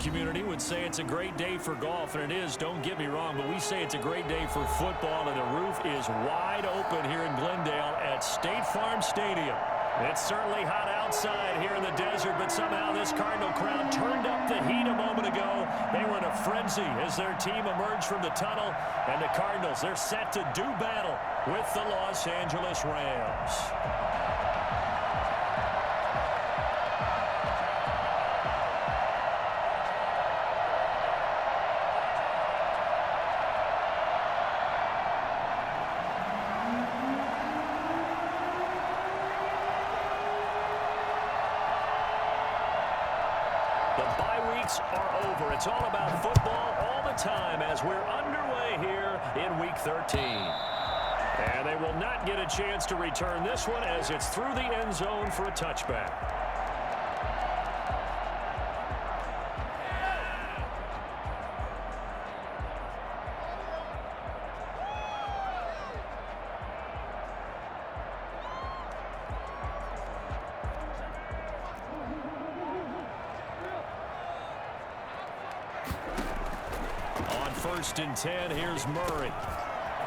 community would say it's a great day for golf, and it is, don't get me wrong, but we say it's a great day for football, and the roof is wide open here in Glendale at State Farm Stadium. It's certainly hot outside here in the desert, but somehow this Cardinal crowd turned up the heat a moment ago. They were in a frenzy as their team emerged from the tunnel, and the Cardinals, they're set to do battle with the Los Angeles Rams. Are over. It's all about football all the time as we're underway here in Week 13. And they will not get a chance to return this one as it's through the end zone for a touchback. First and 10, here's Murray.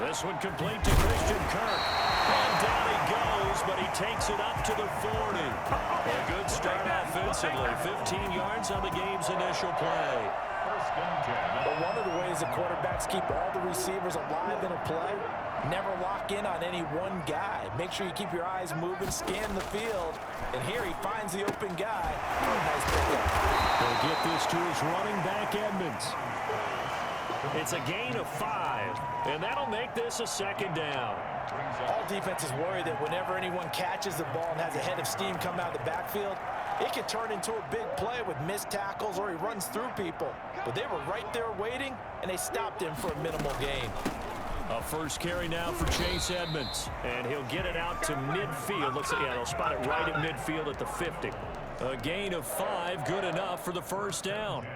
This one complete to Christian Kirk. And down he goes, but he takes it up to the 40. A good start offensively. 15 yards on the game's initial play. But one of the ways the quarterbacks keep all the receivers alive in a play, never lock in on any one guy. Make sure you keep your eyes moving, scan the field. And here he finds the open guy. Oh, nice pickup. They'll get this to his running back, Edmonds. It's a gain of 5, and that'll make this a second down. All defenses worry that whenever anyone catches the ball and has a head of steam come out of the backfield, it can turn into a big play with missed tackles or he runs through people. But they were right there waiting, and they stopped him for a minimal gain. A first carry now for Chase Edmonds, and he'll get it out to midfield. Looks like, yeah, they'll spot it right at midfield at the 50. A gain of 5, good enough for the first down.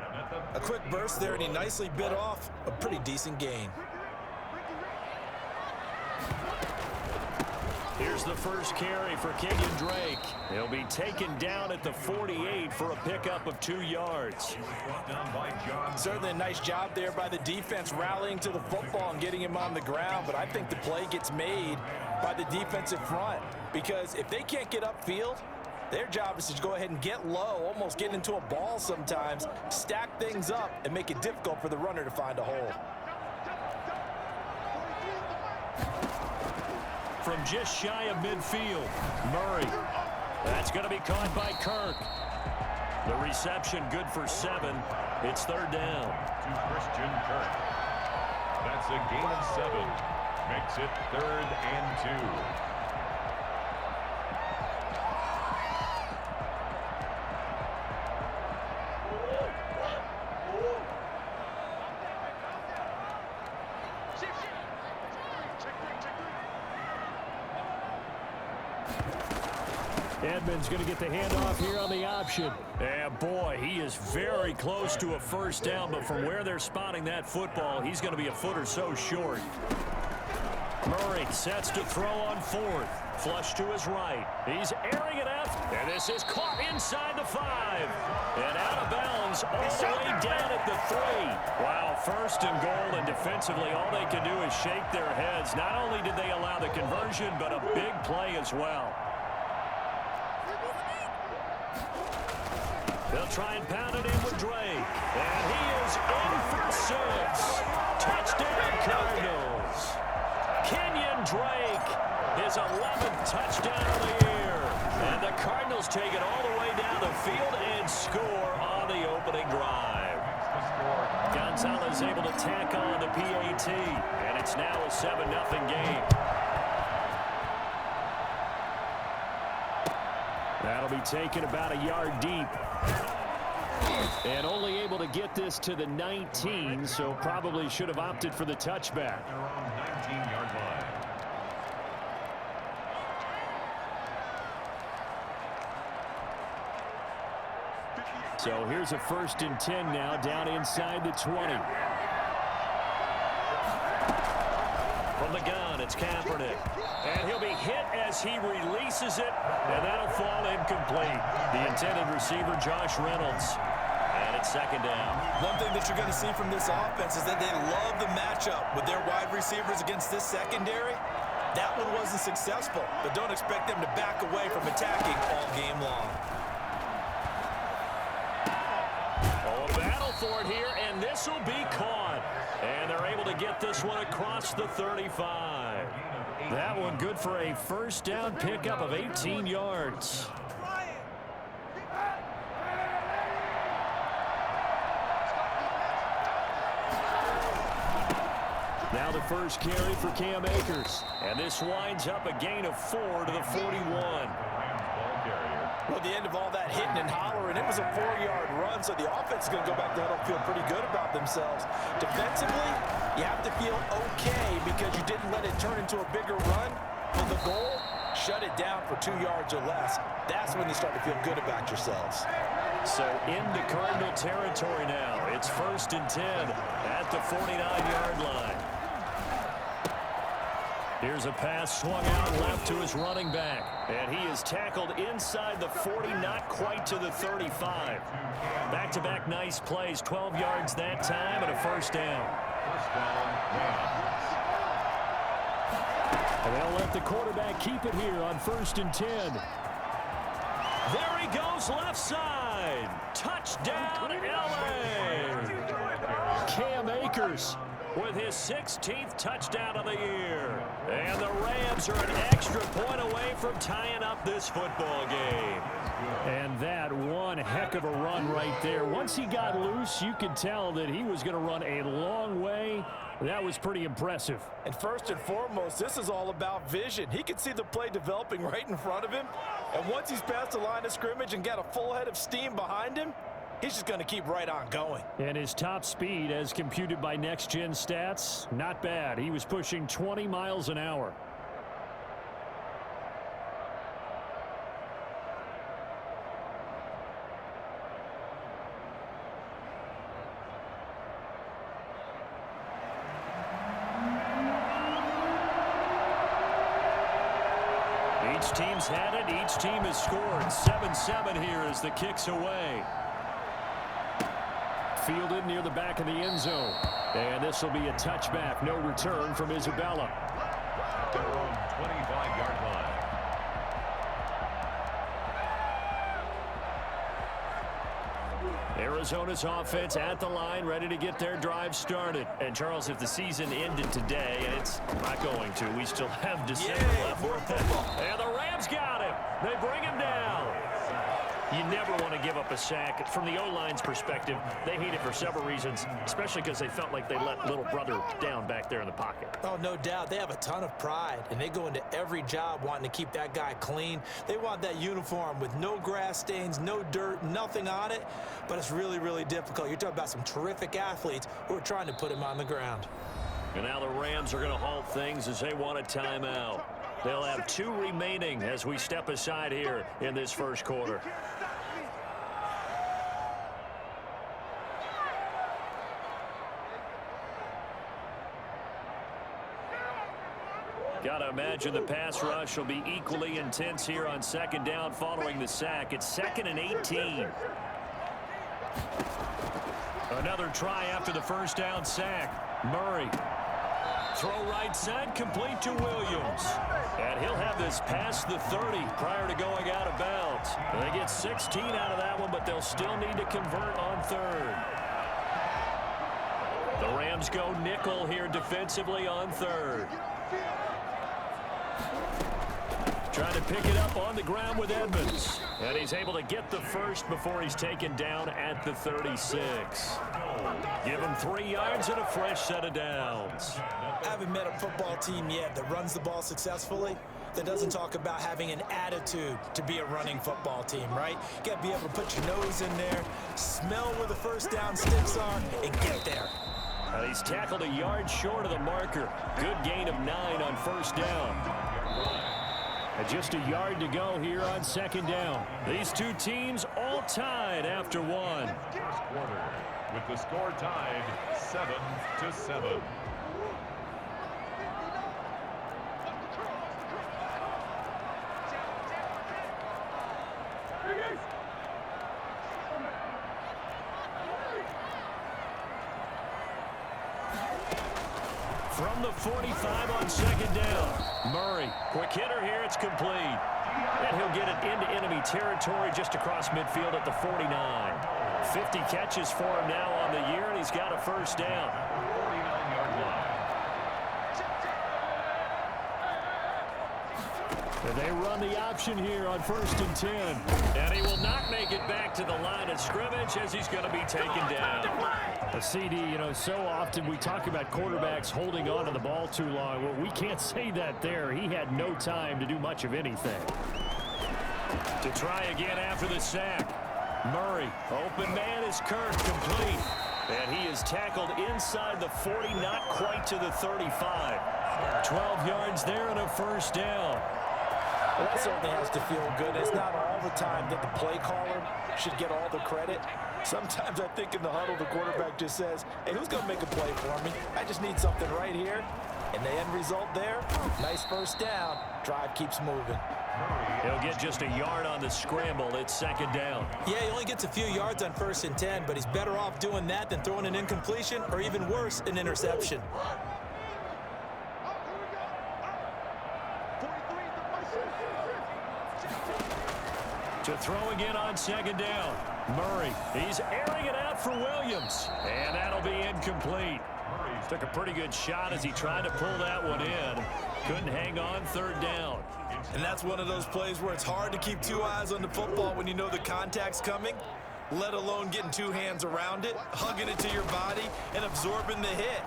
A quick burst there, and he nicely bit off a pretty decent gain. Here's the first carry for Kenyon Drake. He'll be taken down at the 48 for a pickup of 2 yards. Certainly a nice job there by the defense rallying to the football and getting him on the ground, but I think the play gets made by the defensive front because if they can't get upfield, their job is to go ahead and get low, almost get into a ball sometimes, stack things up, and make it difficult for the runner to find a hole. From just shy of midfield, Murray. That's going to be caught by Kirk. The reception good for 7. It's third down. To Christian Kirk. That's a gain of 7. Makes it 3rd and 2. Edmonds going to get the handoff here on the option. And boy, he is very close to a first down, but from where they're spotting that football, he's going to be a foot or so short. Murray sets to throw on 4th. Flush to his right. He's airing it out, and this is caught inside the 5. And out of bounds all the way down at the 3. Wow, first and goal, and defensively all they can do is shake their heads. Not only did they allow the conversion, but a big play as well. They'll try and pound it in with Drake. And he is in for 6. Touchdown, Cardinals. Kenyon Drake, his 11th touchdown of the year. And the Cardinals take it all the way down the field and score on the opening drive. Gonzalez able to tack on the PAT. And it's now a 7-0 game. That'll be taken about a yard deep. And only able to get this to the 19, so probably should have opted for the touchback. Around 19-yard line. So here's a 1st and 10 now down inside the 20. From the gun, it's Kaepernick. And he'll be hit as he releases it, and that'll fall incomplete. The intended receiver, Josh Reynolds. And that second down. One thing that you're going to see from this offense is that they love the matchup with their wide receivers against this secondary. That one wasn't successful, but don't expect them to back away from attacking all game long. Oh, a battle for it here, and this will be caught. And they're able to get this one across the 35. That one good for a first down pickup of 18 yards. Now the first carry for Cam Akers. And this winds up a gain of 4 to the 41. Well, at the end of all that hitting and hollering, it was a 4-yard run, so the offense is going to go back there and feel pretty good about themselves. Defensively, you have to feel okay because you didn't let it turn into a bigger run. But the goal, shut it down for 2 yards or less. That's when you start to feel good about yourselves. So into Cardinal territory now. It's 1st and 10 at the 49-yard line. Here's a pass swung out left to his running back. And he is tackled inside the 40, not quite to the 35. Back-to-back nice plays, 12 yards that time and a first down. And they'll let the quarterback keep it here on 1st and 10. There he goes left side. Touchdown, LA. Cam Akers with his 16th touchdown of the year. And the Rams are an extra point away from tying up this football game. And that one heck of a run right there. Once he got loose, you could tell that he was going to run a long way. That was pretty impressive. And first and foremost, this is all about vision. He could see the play developing right in front of him. And once he's past the line of scrimmage and got a full head of steam behind him, he's just going to keep right on going. And his top speed, as computed by Next Gen Stats, not bad. He was pushing 20 miles an hour. Each team's had it. Each team has scored. 7-7 here as the kick's away. Fielded near the back of the end zone. And this will be a touchback. No return from Isabella. Their own 25-yard line. Arizona's offense at the line, ready to get their drive started. And, Charles, if the season ended today, and it's not going to, we still have December left. And the Rams got him. They bring him down. You never want to give up a sack. From the O-line's perspective, they hate it for several reasons, especially because they felt like they let little brother down back there in the pocket. Oh, no doubt. They have a ton of pride, and they go into every job wanting to keep that guy clean. They want that uniform with no grass stains, no dirt, nothing on it, but it's really, really difficult. You're talking about some terrific athletes who are trying to put him on the ground. And now the Rams are going to halt things as they want a timeout. They'll have 2 remaining as we step aside here in this first quarter. Got to imagine the pass rush will be equally intense here on second down following the sack. It's 2nd and 18. Another try after the first down sack. Murray. Throw right side, complete to Williams. And he'll have this past the 30 prior to going out of bounds. They get 16 out of that one, but they'll still need to convert on 3rd. The Rams go nickel here defensively on 3rd. Trying to pick it up on the ground with Edmonds. And he's able to get the first before he's taken down at the 36. Give him 3 yards and a fresh set of downs. I haven't met a football team yet that runs the ball successfully that doesn't talk about having an attitude to be a running football team, right? You got to be able to put your nose in there, smell where the first down sticks are, and get there. And he's tackled a yard short of the marker. Good gain of 9 on first down. And just a yard to go here on second down. These two teams all tied after one. First quarter with the score tied 7-7. From the 45 on second down. Murray, quick hitter here. It's complete. And he'll get it into enemy territory just across midfield at the 49. 50 catches for him now on the year, and he's got a first down. 49-yard line. And they run the option here on 1st and 10. And he will not make it back to the line of scrimmage as he's going to be taken down. A CD, you know, so often we talk about quarterbacks holding on to the ball too long. Well, we can't say that there. He had no time to do much of anything. To try again after the sack. Murray, open man is Kirk, complete. And he is tackled inside the 40, not quite to the 35. 12 yards there and a first down. Well, that certainly has to feel good. It's not all the time that the play caller should get all the credit. Sometimes I think in the huddle, the quarterback just says, hey, who's going to make a play for me? I just need something right here. And the end result there, nice first down. Drive keeps moving. He'll get just a yard on the scramble. It's second down. Yeah, he only gets a few yards on 1st and 10, but he's better off doing that than throwing an incompletion or even worse, an interception. To throw again on second down. Murray, he's airing it out for Williams. And that'll be incomplete. Took a pretty good shot as he tried to pull that one in. Couldn't hang on, third down. And that's one of those plays where it's hard to keep two eyes on the football when you know the contact's coming, let alone getting two hands around it, hugging it to your body, and absorbing the hit.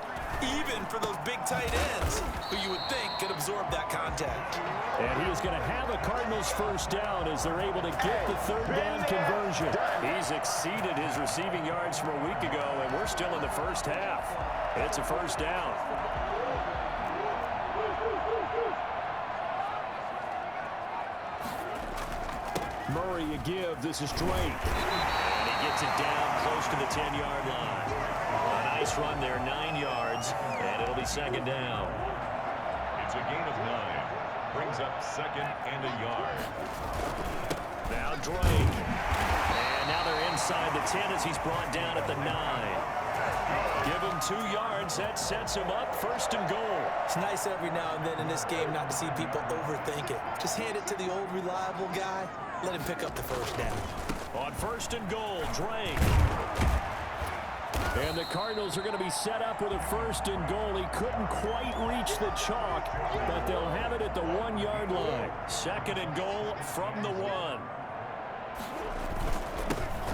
Even for those big tight ends who you would think could absorb that contact. And he is going to have a Cardinals first down as they're able to get the third down conversion. He's exceeded his receiving yards from a week ago, and we're still in the first half. It's a first down. Murray a give. This is Drake. And he gets it down close to the 10-yard line. A nice run there, 9 yards, and it'll be second down. It's a gain of 9. Brings up second and a yard. Now Drake. And now they're inside the 10 as he's brought down at the 9. Give him 2 yards. That sets him up. First and goal. It's nice every now and then in this game not to see people overthink it. Just hand it to the old reliable guy. Let him pick up the first down. On first and goal, Drake. And the Cardinals are going to be set up with a first and goal. He couldn't quite reach the chalk, but they'll have it at the 1-yard line. Second and goal from the 1.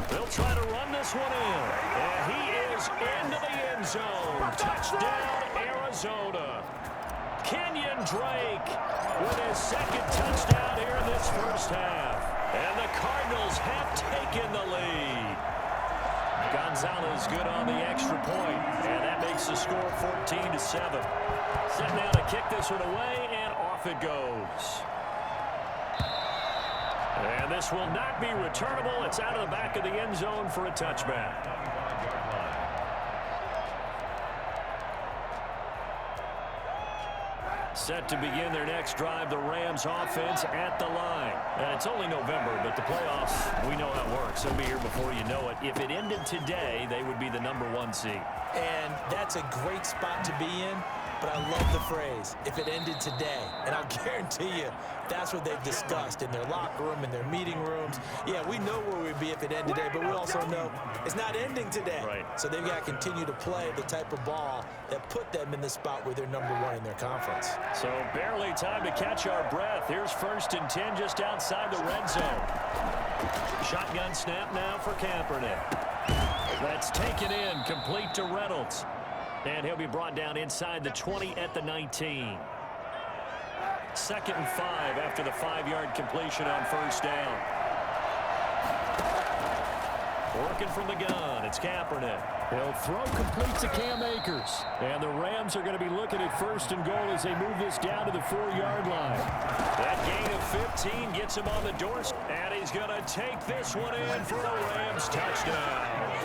They'll try to run this one in. And he is into the end zone. Touchdown, Arizona. Kenyon Drake with his second touchdown here in this first half. And the Cardinals have taken the lead. Gonzalez good on the extra point, and that makes the score 14-7. Set now to kick this one away, and off it goes. And this will not be returnable. It's out of the back of the end zone for a touchback. Set to begin their next drive, the Rams offense at the line. And it's only November, but the playoffs, we know how it works. They'll be here before you know it. If it ended today, they would be the #1 seed. And that's a great spot to be in, but I love the phrase, if it ended today. And I'll guarantee you, that's what they've discussed in their locker room, in their meeting rooms. Yeah, we know where we'd be if it ended today, but we also know it's not ending today. Right. So they've got to continue to play the type of ball that put them in the spot where they're #1 in their conference. So barely time to catch our breath. Here's first and 10 just outside the red zone. Shotgun snap now for Kaepernick. That's taken in, complete to Reynolds. And he'll be brought down inside the 20 at the 19. Second and 5 after the 5-yard completion on first down. Working from the gun, it's Kaepernick. He'll throw complete to Cam Akers. And the Rams are going to be looking at first and goal as they move this down to the 4-yard line. That gain of 15 gets him on the doorstep. And he's going to take this one in for a Rams touchdown.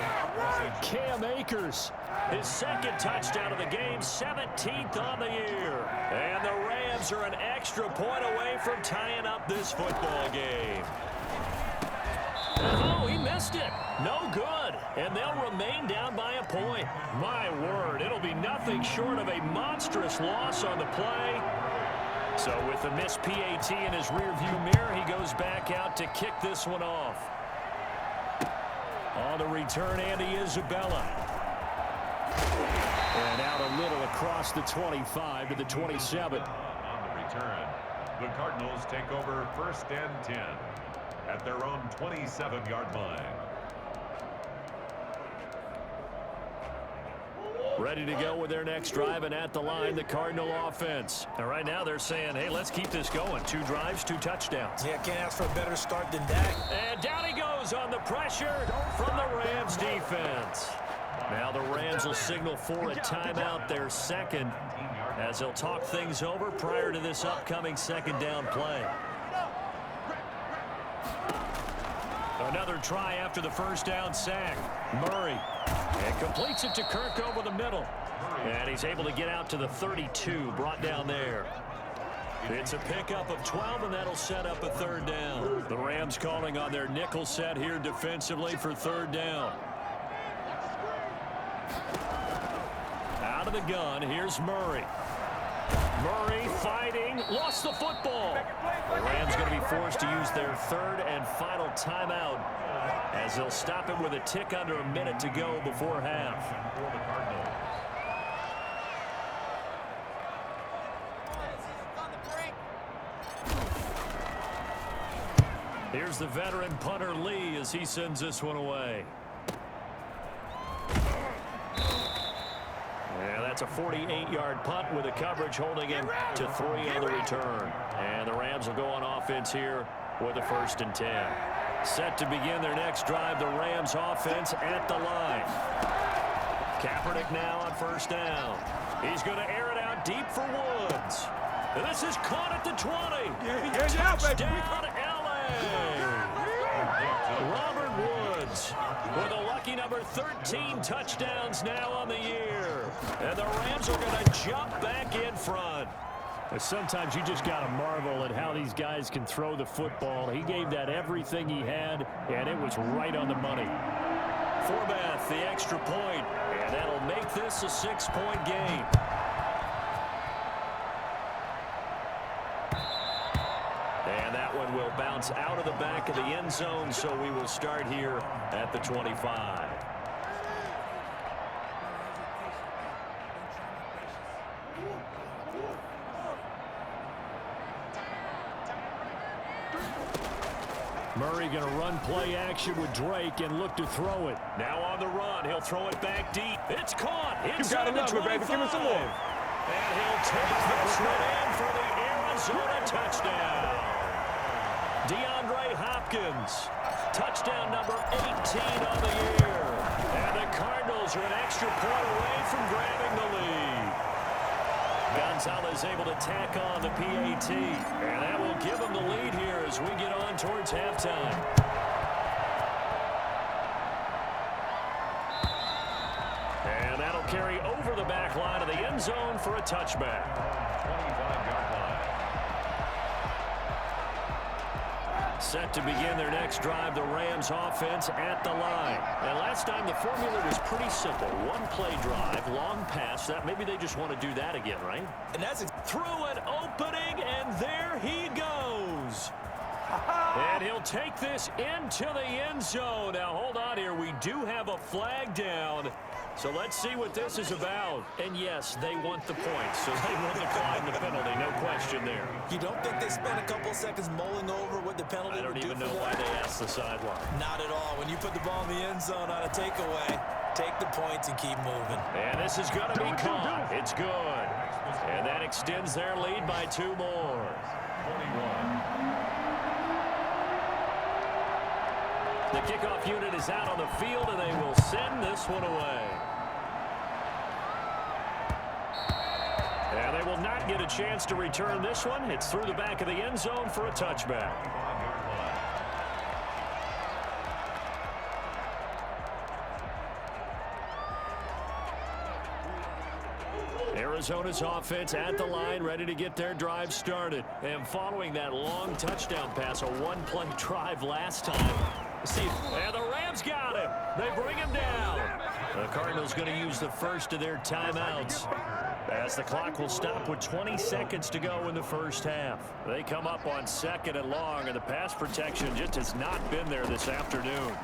Cam Akers, his second touchdown of the game, 17th on the year. And the Rams are an extra point away from tying up this football game. Oh, he missed it. No good. And they'll remain down by a point. My word, it'll be 0-0 nothing short of a monstrous loss on the play. So with the missed PAT in his rearview mirror, he goes back out to kick this one off. On the return, Andy Isabella. And out a little across the 25 to the 27. On the return, the Cardinals take over 1st and 10 at their own 27-yard line. Ready to go with their next drive, and at the line, the Cardinal offense. And right now they're saying, hey, let's keep this going. 2 drives, 2 touchdowns. Yeah, can't ask for a better start than that. And down he goes on the pressure from the Rams defense. Now the Rams will signal for a timeout, their second, as they'll talk things over prior to this upcoming second down play. Another try after the first down sack. Murray. And completes it to Kirk over the middle. And he's able to get out to the 32, brought down there. It's a pickup of 12, and that'll set up a 3rd down. The Rams calling on their nickel set here defensively for 3rd down. Out of the gun, here's Murray. Murray fighting, lost the football. The Rams going to be forced to use their 3rd and final timeout as they'll stop it with a tick under a minute to go before half. Here's the veteran punter Lee as he sends this one away. Yeah, that's a 48-yard punt with a coverage holding him to 3 on the return. And the Rams will go on offense here with a 1st and 10. Set to begin their next drive, the Rams offense at the line. Kaepernick now on 1st down. He's going to air it out deep for Woods. And this is caught at the 20. Touchdown, L.A. Robert Woods with a lucky number 13 touchdowns now on the year. And the Rams are going to jump back in front. Sometimes you just got to marvel at how these guys can throw the football. He gave that everything he had, and it was right on the money. Forbath, the extra point, and that'll make this a 6-point game. And that one will bounce out of the back of the end zone, so we will start here at the 25. Murray going to run play action with Drake and look to throw it. Now on the run, he'll throw it back deep. It's caught. Inside the 25. Baby. Give me some more. And he'll take this one in for the Arizona touchdown. DeAndre Hopkins, touchdown number 18 on the year. And the Cardinals are an extra point away from grabbing the lead. Gonzalez able to tack on the PAT, and that will give him the lead here as we get on towards halftime. And that'll carry over the back line of the end zone for a touchback. 25-yard line. Set to begin their next drive, the Rams offense at the line. And last time the formula was pretty simple. 1-play drive, long pass. That maybe they just want to do that again, right? And that's through an opening, and there he goes. And he'll take this into the end zone. Now, hold on here. We do have a flag down. So let's see what this is about. And yes, they want the points, so they will decline the penalty, no question there. You don't think they spent a couple seconds mulling over what the penalty would do? I don't even know why they asked the sideline. Not at all. When you put the ball in the end zone on a takeaway, take the points and keep moving. And this is going to be caught. It's good. And that extends their lead by 2 more. 41. The kickoff unit is out on the field, and they will send this one away. And they will not get a chance to return this one. It's through the back of the end zone for a touchback. Arizona's offense at the line, ready to get their drive started. And following that long touchdown pass, a 1-play drive last time. See, and the Rams got him. They bring him down. The Cardinals going to use the first of their timeouts, as the clock will stop with 20 seconds to go in the first half. They come up on 2nd and long, and the pass protection just has not been there this afternoon.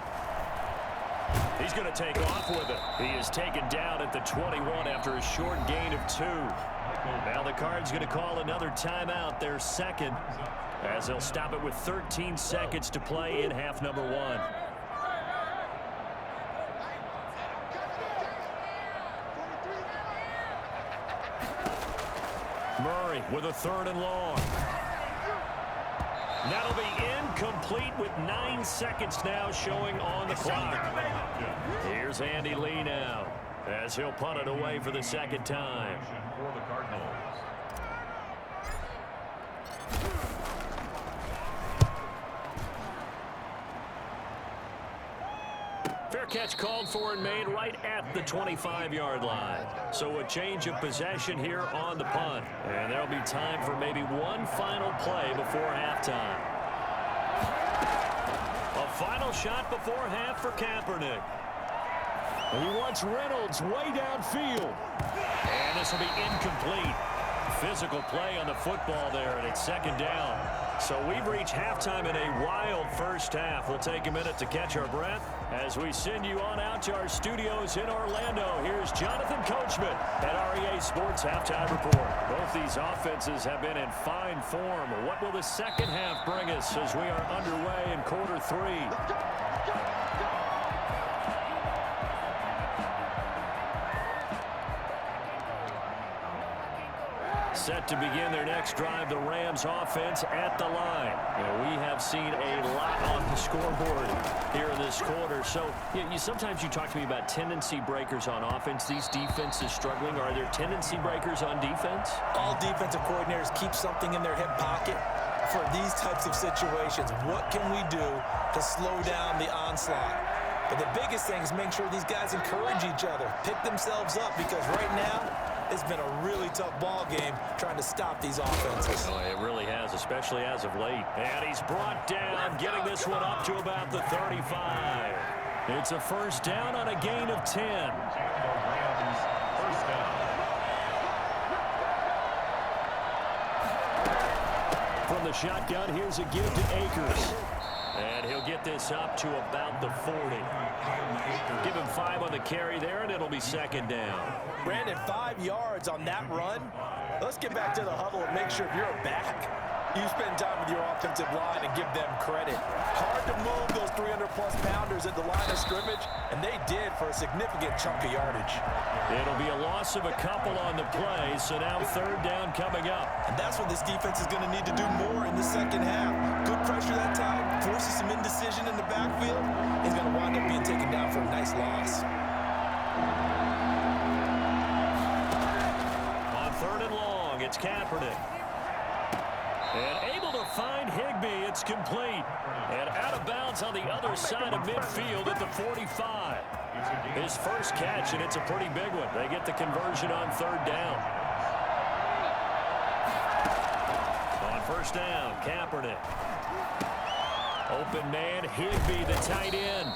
He's going to take off with it. He is taken down at the 21 after a short gain of 2. Now the Cards going to call another timeout, their second, as they'll stop it with 13 seconds to play in half number 1. Murray with a 3rd and long. That'll be incomplete with 9 seconds now showing on the clock. Here's Andy Lee now, as he'll punt it away for the second time. For the Cardinals. Fair catch called for and made right at the 25-yard line. So a change of possession here on the punt. And there'll be time for maybe one final play before halftime. A final shot before half for Kaepernick. He wants Reynolds way downfield. And this will be incomplete. Physical play on the football there, and it's 2nd down. So we've reached halftime in a wild first half. We'll take a minute to catch our breath as we send you on out to our studios in Orlando. Here's Jonathan Coachman at REA Sports Halftime Report. Both these offenses have been in fine form. What will the second half bring us as we are underway in quarter 3? Set to begin their next drive, the Rams offense at the line. We have seen a lot on the scoreboard here in this quarter. So sometimes you talk to me about tendency breakers on offense. These defenses struggling. Are there tendency breakers on defense? All defensive coordinators keep something in their hip pocket for these types of situations. What can we do to slow down the onslaught? But the biggest thing is make sure these guys encourage each other, pick themselves up, because right now, it's been a really tough ball game trying to stop these offenses. Oh, it really has, especially as of late. And he's brought down, getting this one up to about the 35. It's a first down on a gain of 10. First down. From the shotgun, here's a give to Akers. And he'll get this up to about the 40. Give him 5 on the carry there, and it'll be 2nd down. Brandon, 5 yards on that run. Let's get back to the huddle and make sure if you're a back, you spend time with your offensive line and give them credit. Hard to move those 300-plus pounders at the line of scrimmage, and they did for a significant chunk of yardage. It'll be a loss of a couple on the play, so now 3rd down coming up. And that's what this defense is going to need to do more in the second half. Good pressure that time, forces some indecision in the backfield. He's going to wind up being taken down for a nice loss. On 3rd and long, it's Kaepernick. And able to find Higbee, it's complete. And out of bounds on the other side of midfield at the 45. His first catch, and it's a pretty big one. They get the conversion on 3rd down. On 1st down, Kaepernick. Open man, Higbee, the tight end.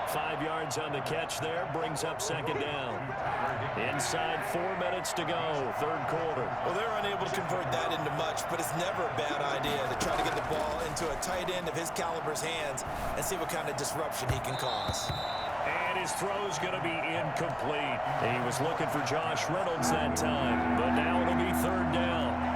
5 yards on the catch there, brings up 2nd down. Inside 4 minutes to go, 3rd quarter. Well, they're unable to convert that into much, but it's never a bad idea to try to get the ball into a tight end of his caliber's hands and see what kind of disruption he can cause. And his throw's going to be incomplete. He was looking for Josh Reynolds that time, but now it'll be 3rd down.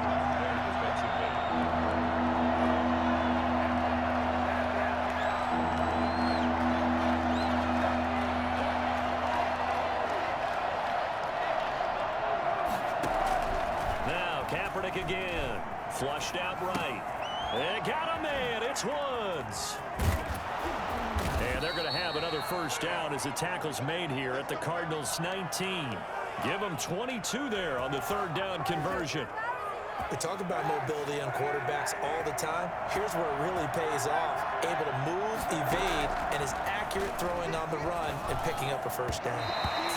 Kaepernick again. Flushed out right. They got a man. It's Woods. And they're going to have another first down as the tackle's made here at the Cardinals' 19. Give them 22 there on the 3rd down conversion. We talk about mobility on quarterbacks all the time. Here's where it really pays off. Able to move, evade, and is accurate throwing on the run and picking up a first down.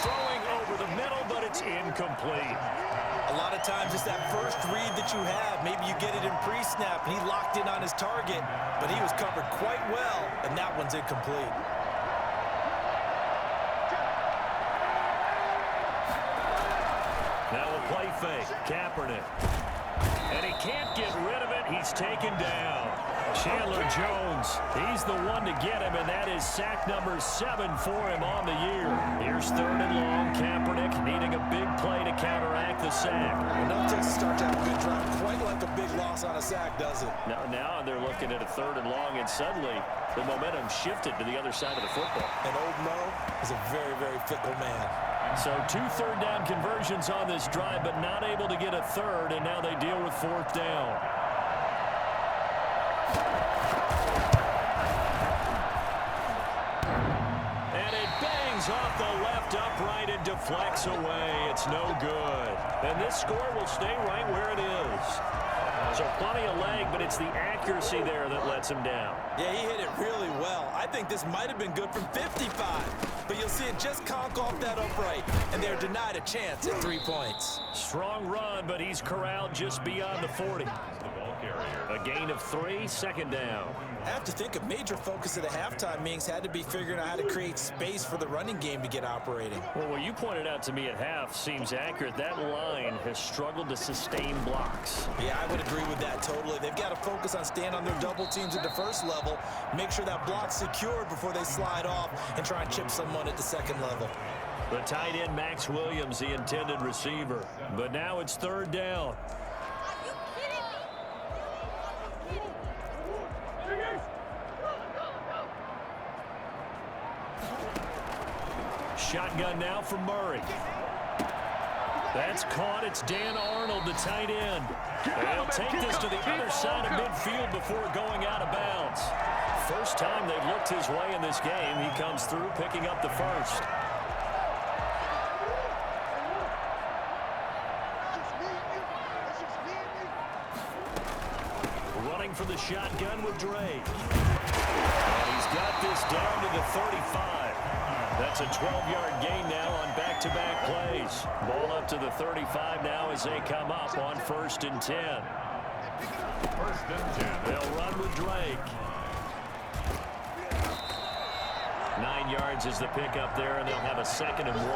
Throwing over the middle, but it's incomplete. A lot of times it's that first read that you have. Maybe you get it in pre-snap, and he locked in on his target, but he was covered quite well, and that one's incomplete. play fake. Kaepernick. And he can't get rid of it. He's taken down. Chandler Jones, he's the one to get him, and that is sack number 7 for him on the year. Here's 3rd and long. Kaepernick needing a big play to counteract the sack. Enough to start to have a good drive. Quite like a big loss on a sack, does it? Now they're looking at a 3rd and long, and suddenly the momentum shifted to the other side of the football. And old Mo is a very, very fickle man. So 2 third-down conversions on this drive, but not able to get a 3rd, and now they deal with 4th down. And it bangs off the left upright and deflects away. It's no good. And this score will stay right where it is. So plenty of leg, but it's the accuracy there that lets him down. Yeah, he hit it really well. I think this might have been good from 55. But you'll see it just conk off that upright, and they're denied a chance at 3 points. Strong run, but he's corralled just beyond the 40. A gain of 3, 2nd down. I have to think a major focus of the halftime meetings had to be figuring out how to create space for the running game to get operating. Well, what you pointed out to me at half seems accurate. That line has struggled to sustain blocks. Yeah, I would agree with that totally. They've got to focus on staying on their double teams at the first level, make sure that block's secured before they slide off and try and chip someone at the second level. The tight end, Max Williams, the intended receiver. But now it's 3rd down. Shotgun now for Murray. That's caught. It's Dan Arnold, the tight end. They'll take this to the other side of midfield before going out of bounds. First time they've looked his way in this game. He comes through picking up the first. Running for the shotgun with Drake. And he's got this down to the 35. That's a 12-yard gain now on back-to-back plays. Ball up to the 35 now as they come up on 1st and 10. 1st and 10. They'll run with Drake. 9 yards is the pickup there, and they'll have a 2nd and 1.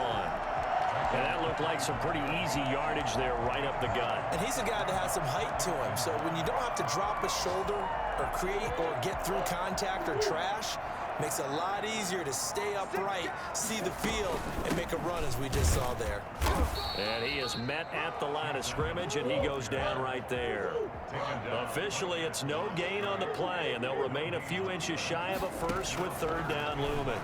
And that looked like some pretty easy yardage there right up the gut. And he's a guy that has some height to him, so when you don't have to drop a shoulder or create or get through contact or trash, makes it a lot easier to stay upright, see the field, and make a run as we just saw there. And he is met at the line of scrimmage, and he goes down right there. Officially, it's no gain on the play, and they'll remain a few inches shy of a first with 3rd down looming.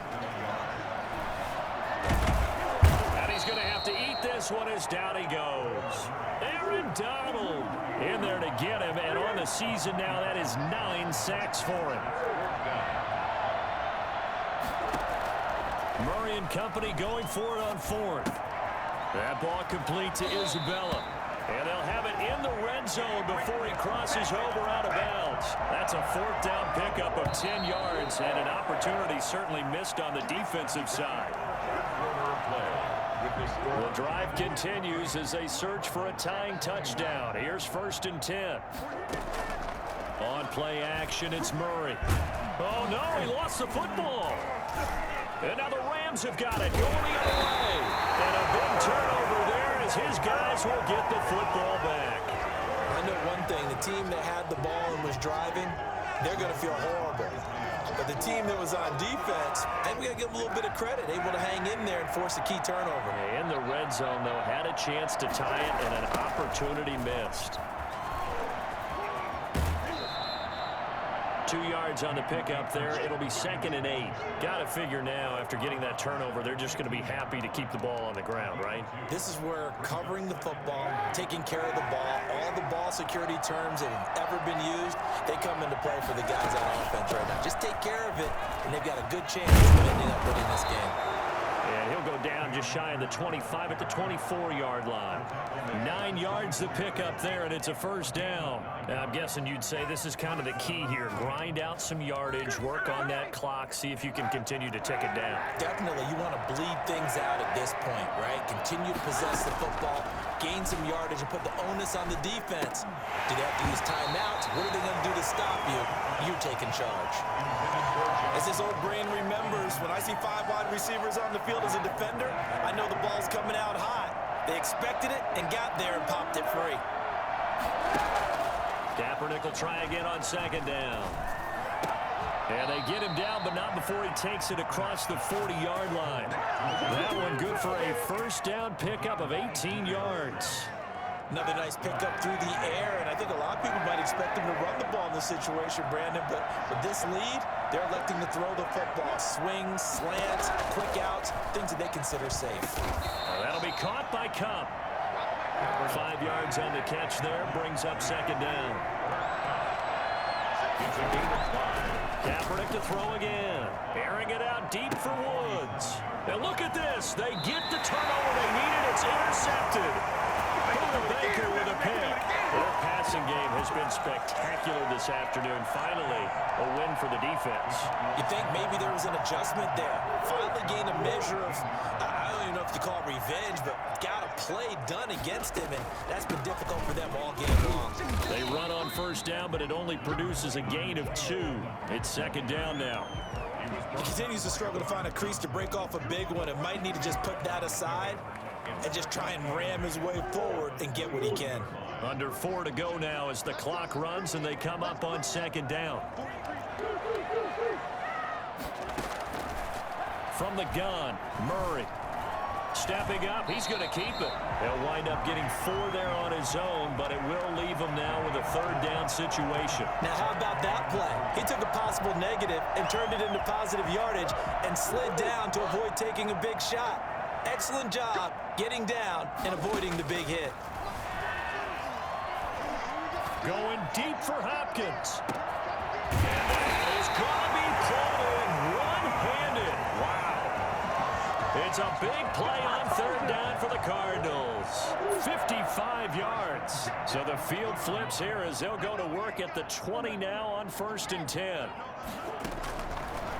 And he's going to have to eat this one as down he goes. Aaron Donald in there to get him, and on the season now, that is 9 sacks for him. Murray and company going for it on 4th. That ball complete to Isabella. And they'll have it in the red zone before he crosses over out of bounds. That's a 4th down pickup of 10 yards and an opportunity certainly missed on the defensive side. The drive continues as they search for a tying touchdown. Here's 1st and 10. On play action, it's Murray. Oh, no, he lost the football. And now the Rams have got it going the other way. And a big turnover there as his guys will get the football back. I know one thing, the team that had the ball and was driving, they're going to feel horrible. But the team that was on defense, I think we got to give them a little bit of credit, able to hang in there and force a key turnover. In the red zone, though, had a chance to tie it and an opportunity missed. 2 yards on the pickup there. It'll be 2nd and 8. Got to figure now, after getting that turnover, they're just going to be happy to keep the ball on the ground, right? This is where covering the football, taking care of the ball, all the ball security terms that have ever been used, they come into play for the guys on offense right now. Just take care of it, and they've got a good chance of ending up winning this game. And he'll go down just shy of the 25 at the 24-yard line. 9 yards the pickup there, and it's a 1st down. Now, I'm guessing you'd say this is kind of the key here. Grind out some yardage, work on that clock, see if you can continue to tick it down. Definitely, you want to bleed things out at this point, right? Continue to possess the football, gain some yardage, and put the onus on the defense. Do they have to use timeouts? What are they going to do to stop you? You're taking charge. As his old brain remembers, when I see 5 wide receivers on the field as a defender, I know the ball's coming out hot. They expected it and got there and popped it free. Kaepernick will try again on second down. And they get him down, but not before he takes it across the 40-yard line. That one good for a first down pickup of 18 yards. Another nice pickup through the air, and I think a lot of people might expect him to run the ball in this situation, Brandon, but with this lead, they're electing to throw the football. Swings, slants, quick outs, things that they consider safe. That'll be caught by Cup. 5 yards on the catch there, brings up second down. It's a gain of 5. Kaepernick to throw again. Airing it out deep for Woods. Now look at this. They get the turnover they needed. It's intercepted. Baker with a pick. Their passing game has been spectacular this afternoon. Finally, a win for the defense. You think maybe there was an adjustment there. Finally gained a measure of, I don't even know if you call it revenge, but got a play done against him, and that's been difficult for them all game long. They run on first down, but it only produces a gain of 2. It's second down now. He continues to struggle to find a crease to break off a big one and might need to just put that aside and just try and ram his way forward and get what he can. Under 4 to go now as the clock runs and they come up on second down. From the gun, Murray. Stepping up, he's going to keep it. He'll wind up getting 4 there on his own, but it will leave him now with a third down situation. Now, how about that play? He took a possible negative and turned it into positive yardage and slid down to avoid taking a big shot. Excellent job getting down and avoiding the big hit. Going deep for Hopkins. And that is going to be pulled in one-handed. Wow. It's a big play on third down for the Cardinals. 55 yards. So the field flips here as they'll go to work at the 20 now on 1st and 10.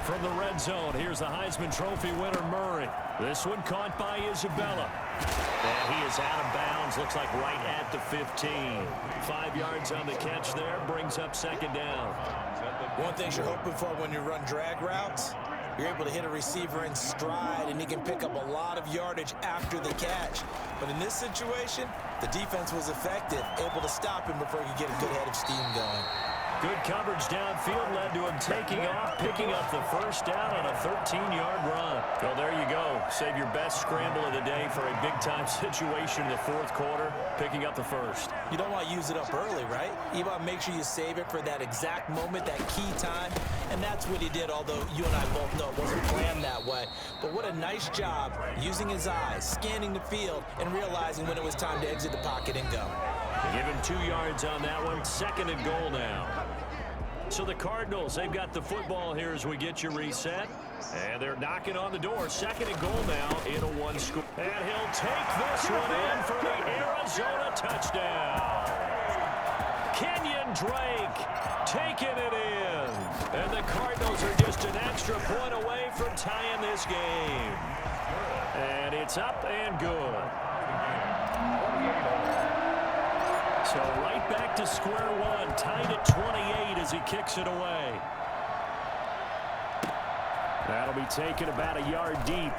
From the red zone, here's the Heisman Trophy winner, Murray. This one caught by Isabella. And he is out of bounds, looks like right at the 15. 5 yards on the catch there, brings up second down. One thing you're hoping for when you run drag routes, you're able to hit a receiver in stride, and he can pick up a lot of yardage after the catch. But in this situation, the defense was effective, able to stop him before he could get a good head of steam going. Good coverage downfield led to him taking off, picking up the first down on a 13-yard run. Well, there you go. Save your best scramble of the day for a big-time situation in the fourth quarter, picking up the first. You don't want to use it up early, right? You want to make sure you save it for that exact moment, that key time, and that's what he did, although you and I both know it wasn't planned that way. But what a nice job using his eyes, scanning the field, and realizing when it was time to exit the pocket and go. Give him 2 yards on that one. Second and goal now. So the Cardinals, they've got the football here as we get you reset. And they're knocking on the door. Second and goal now in a one-score. And he'll take this one in for the Arizona touchdown. Kenyon Drake taking it in. And the Cardinals are just an extra point away from tying this game. And it's up and good. So right back to square one, tied at 28 as he kicks it away. That'll be taken about a yard deep.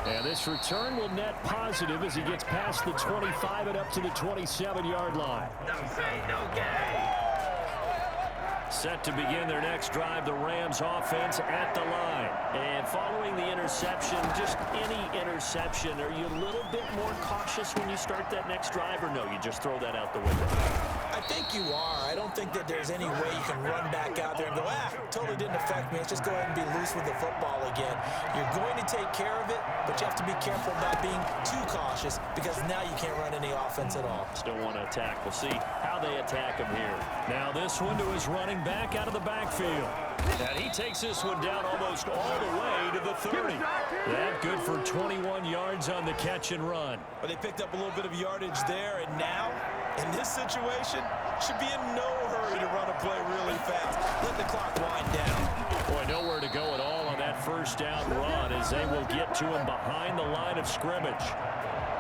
And this return will net positive as he gets past the 25 and up to the 27-yard line. Set to begin their next drive, the Rams offense at the line. And following the interception, just any interception, are you a little bit more cautious when you start that next drive, or no, you just throw that out the window? I think you are. I don't think that there's any way you can run back out there and go, totally didn't affect me. Let's just go ahead and be loose with the football again. You're going to take care of it, but you have to be careful about being too cautious because now you can't run any offense at all. Still want to attack. We'll see how they attack him here. Now this one to his running back out of the backfield. And he takes this one down almost all the way to the 30. That good for 21 yards on the catch and run. But they picked up a little bit of yardage there, and now, in this situation, should be in no hurry to run a play really fast. Let the clock wind down. Boy, nowhere to go at all on that first down run as they will get to him behind the line of scrimmage.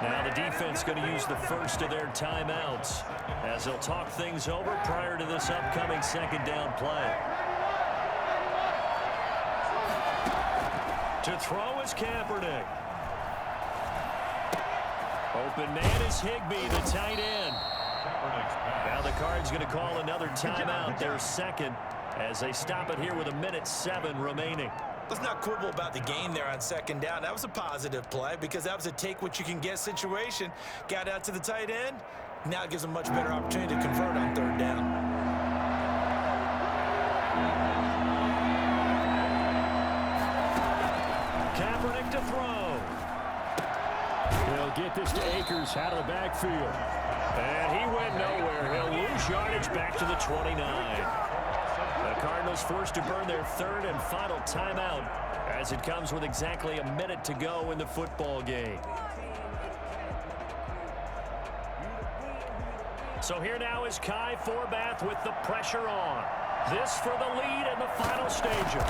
Now the defense going to use the first of their timeouts as they'll talk things over prior to this upcoming second down play. To throw is Kaepernick. Open man is Higbee, the tight end. Now the Cards going to call another timeout, their second, as they stop it here with 1:07 remaining. Let's not quibble about the game there on second down. That was a positive play because that was a take-what-you-can-get situation. Got out to the tight end. Now it gives them a much better opportunity to convert on third down. Kaepernick to throw. He'll get this to Akers out of the backfield. And he went nowhere. He'll lose yardage back to the 29. The Cardinals forced to burn their third and final timeout as it comes with exactly 1 minute to go in the football game. So here now is Kai Forbath with the pressure on. This for the lead in the final stages.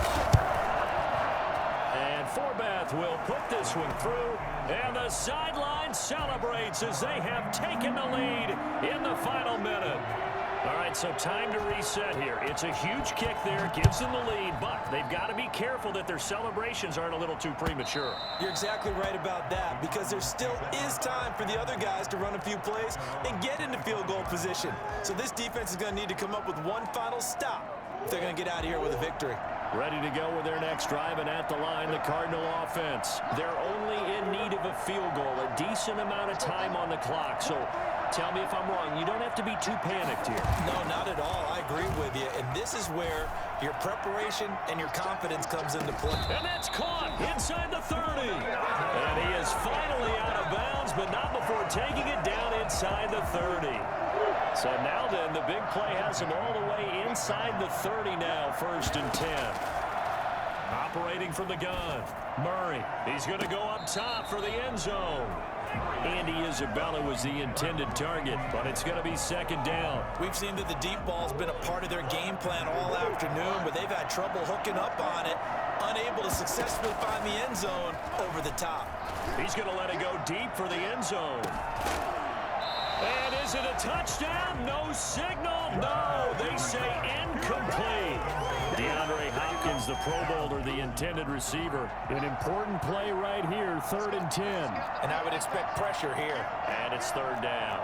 And Forbath will put this one through, and the sideline celebrates as they have taken the lead in the final minute. All right, so time to reset here. It's a huge kick there, gives them the lead, but they've got to be careful that their celebrations aren't a little too premature. You're exactly right about that because there still is time for the other guys to run a few plays and get into field goal position. So this defense is going to need to come up with one final stop if they're going to get out of here with a victory. Ready to go with their next drive, and at the line, the Cardinal offense. They're only in need of a field goal, a decent amount of time on the clock. So tell me if I'm wrong. You don't have to be too panicked here. No, not at all. I agree with you. And this is where your preparation and your confidence comes into play. And that's caught inside the 30. And he is finally out of bounds, but not before taking it down inside the 30. So now then, the big play has him all the way inside the 30 now, 1st and 10. Operating from the gun, Murray. He's going to go up top for the end zone. Andy Isabella was the intended target, but it's going to be 2nd down. We've seen that the deep ball's been a part of their game plan all afternoon, but they've had trouble hooking up on it, unable to successfully find the end zone over the top. He's going to let it go deep for the end zone. And is it a touchdown? No signal. No, they say incomplete. DeAndre Hopkins, the Pro Bowler, the intended receiver. An important play right here, 3rd and 10. And I would expect pressure here. And it's 3rd down.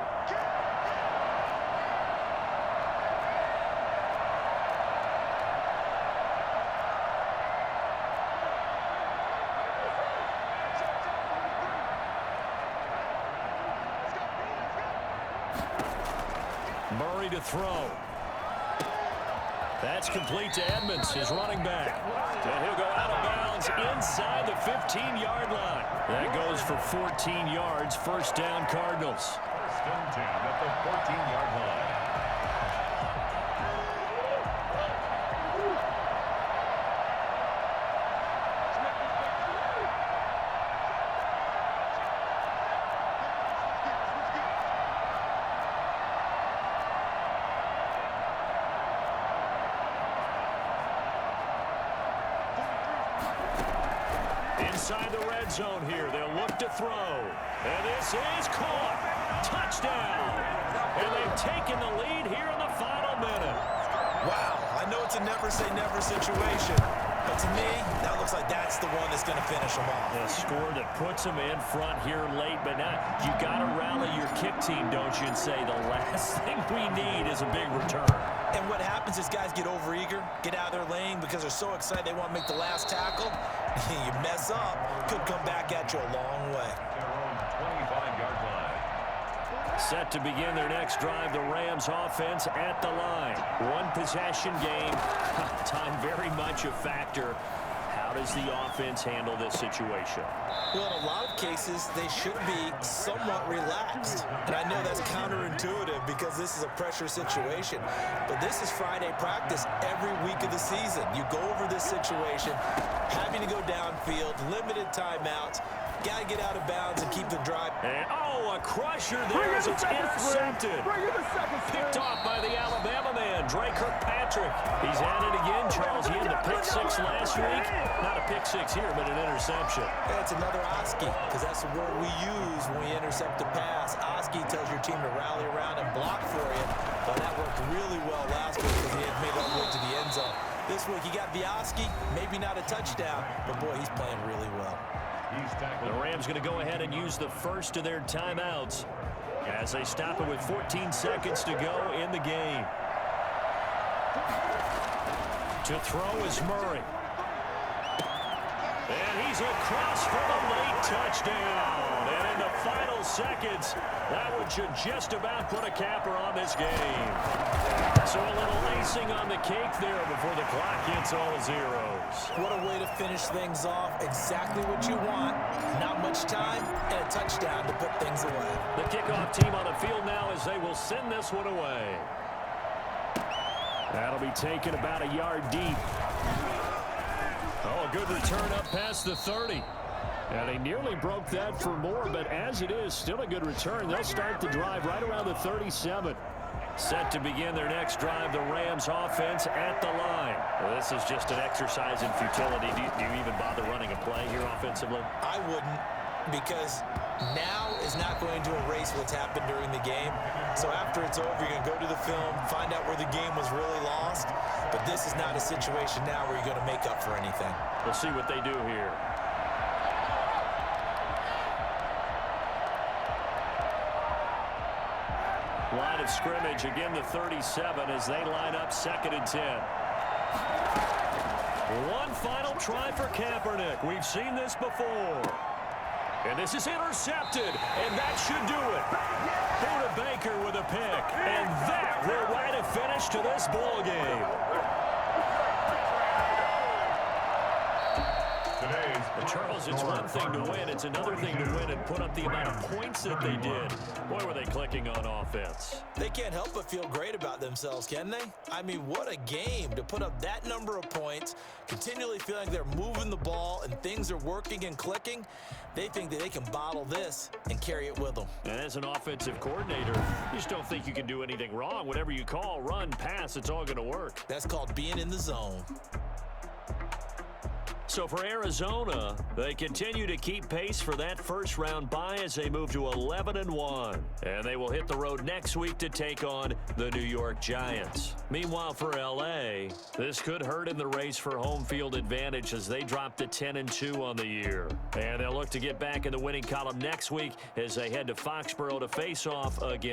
Murray to throw. That's complete to Edmonds, his running back. And he'll go out of bounds inside the 15-yard line. That goes for 14 yards. 1st down, Cardinals. 1st and 10 at the 14-yard line. Inside the red zone here, they'll look to throw. And this is caught. Touchdown. And they've taken the lead here in the final minute. Wow, I know it's a never-say-never situation, but to me, that looks like that's the one that's going to finish them off. A score that puts them in front here late, but now you got to rally your kick team, don't you, and say the last thing we need is a big return. And what happens is guys get overeager, get out of their lane because they're so excited they want to make the last tackle. You mess up, could come back at you a long way. Their own 25-yard line. Set to begin their next drive, the Rams offense at the line. One possession game, time very much a factor. How does the offense handle this situation? Well, in a lot of cases, they should be somewhat relaxed. And I know that's counterintuitive because this is a pressure situation. But this is Friday practice every week of the season. You go over this situation, having to go downfield, limited timeouts, got to get out of bounds and keep the drive. And, a crusher there as it's intercepted. Picked off by the Alabama man, Dre Kirkpatrick. He's at it again, Charles. He had the pick 6 last week. Not a pick 6 here, but an interception. It's another Oski, because that's the word we use when we intercept a pass. Oski tells your team to rally around and block for you. Well, that worked really well last week because he had made all the way to the end zone. This week, he got Vioski, maybe not a touchdown, but boy, he's playing really well. He's tackled. The Rams going to go ahead and use the first of their timeouts as they stop it with 14 seconds to go in the game. To throw is Murray. And he's across for the late touchdown. And in the final seconds, that one should just about put a capper on this game. So a little icing on the cake there before the clock hits all zeros. What a way to finish things off. Exactly what you want. Not much time and a touchdown to put things away. The kickoff team on the field now as they will send this one away. That'll be taken about a yard deep. Oh, a good return up past the 30. And they nearly broke that for more, but as it is, still a good return. They'll start the drive right around the 37. Set to begin their next drive, the Rams offense at the line. Well, this is just an exercise in futility. Do you even bother running a play here offensively? I wouldn't, because now is not going to erase what's happened during the game. So after it's over, you're going to go to the film, find out where the game was really lost. But this is not a situation now where you're going to make up for anything. We'll see what they do here. Line of scrimmage, again the 37 as they line up 2nd and 10. One final try for Kaepernick. We've seen this before. And this is intercepted, and that should do it. Buda Baker with a pick, and that will write a finish to this ball game. Charles, it's one thing to win. It's another thing to win and put up the amount of points that they did. Boy, were they clicking on offense. They can't help but feel great about themselves, can they? I mean, what a game to put up that number of points, continually feeling they're moving the ball and things are working and clicking. They think that they can bottle this and carry it with them. And as an offensive coordinator, you just don't think you can do anything wrong. Whatever you call, run, pass, it's all going to work. That's called being in the zone. So for Arizona, they continue to keep pace for that first-round bye as they move to 11-1. And they will hit the road next week to take on the New York Giants. Meanwhile, for L.A., this could hurt in the race for home field advantage as they drop to 10-2 on the year. And they'll look to get back in the winning column next week as they head to Foxborough to face off again.